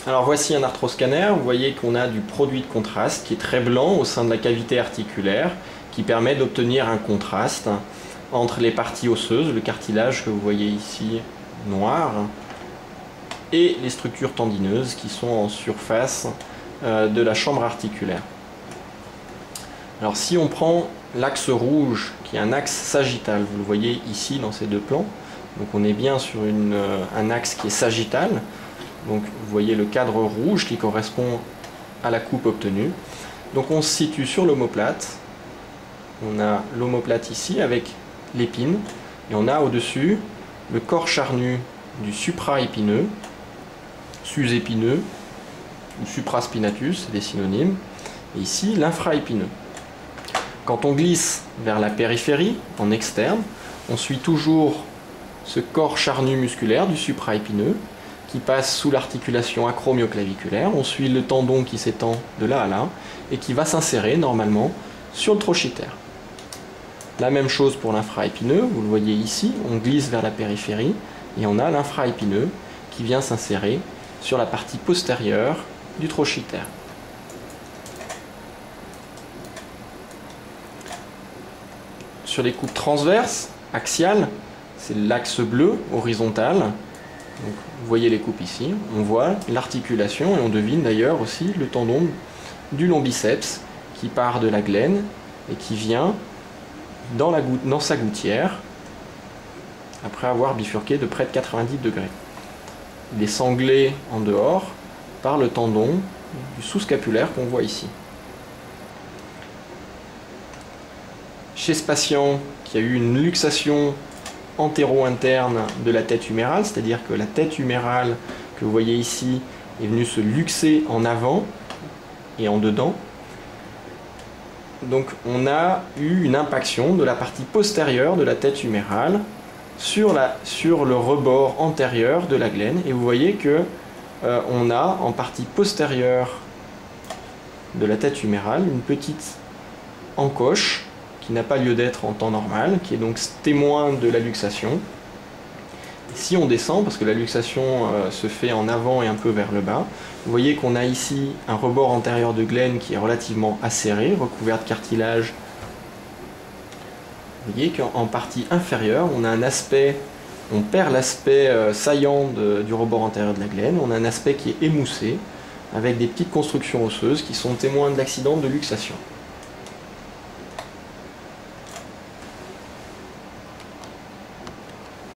Alors voici un arthroscanner, vous voyez qu'on a du produit de contraste qui est très blanc au sein de la cavité articulaire, qui permet d'obtenir un contraste entre les parties osseuses, le cartilage que vous voyez ici noir, et les structures tendineuses qui sont en surface de la chambre articulaire. Alors si on prend l'axe rouge, qui est un axe sagittal, vous le voyez ici dans ces deux plans, donc on est bien sur un axe qui est sagittal, donc vous voyez le cadre rouge qui correspond à la coupe obtenue. Donc on se situe sur l'omoplate, on a l'omoplate ici avec l'épine, et on a au-dessus le corps charnu du supraépineux, sus-épineux ou supraspinatus, c'est des synonymes, et ici l'infraépineux. Quand on glisse vers la périphérie, en externe, on suit toujours ce corps charnu musculaire du supraépineux qui passe sous l'articulation acromioclaviculaire. On suit le tendon qui s'étend de là à là et qui va s'insérer normalement sur le trochiter. La même chose pour l'infraépineux, vous le voyez ici, on glisse vers la périphérie et on a l'infraépineux qui vient s'insérer sur la partie postérieure du trochiter. Sur les coupes transverses, axiales, c'est l'axe bleu horizontal. Donc, vous voyez les coupes ici, on voit l'articulation et on devine d'ailleurs aussi le tendon du long biceps qui part de la glène et qui vient dans sa gouttière après avoir bifurqué de près de 90 degrés. Il est sanglé en dehors par le tendon du sous-scapulaire qu'on voit ici. Chez ce patient qui a eu une luxation antéro-interne de la tête humérale, c'est-à-dire que la tête humérale que vous voyez ici est venue se luxer en avant et en dedans. Donc on a eu une impaction de la partie postérieure de la tête humérale sur le rebord antérieur de la glène, et vous voyez que on a en partie postérieure de la tête humérale une petite encoche qui n'a pas lieu d'être en temps normal, qui est donc témoin de la luxation. Si on descend, parce que la luxation se fait en avant et un peu vers le bas, vous voyez qu'on a ici un rebord antérieur de glène qui est relativement acéré, recouvert de cartilage. Vous voyez qu'en partie inférieure, on perd l'aspect saillant du rebord antérieur de la glène, on a un aspect qui est émoussé, avec des petites constructions osseuses qui sont témoins de l'accident de luxation.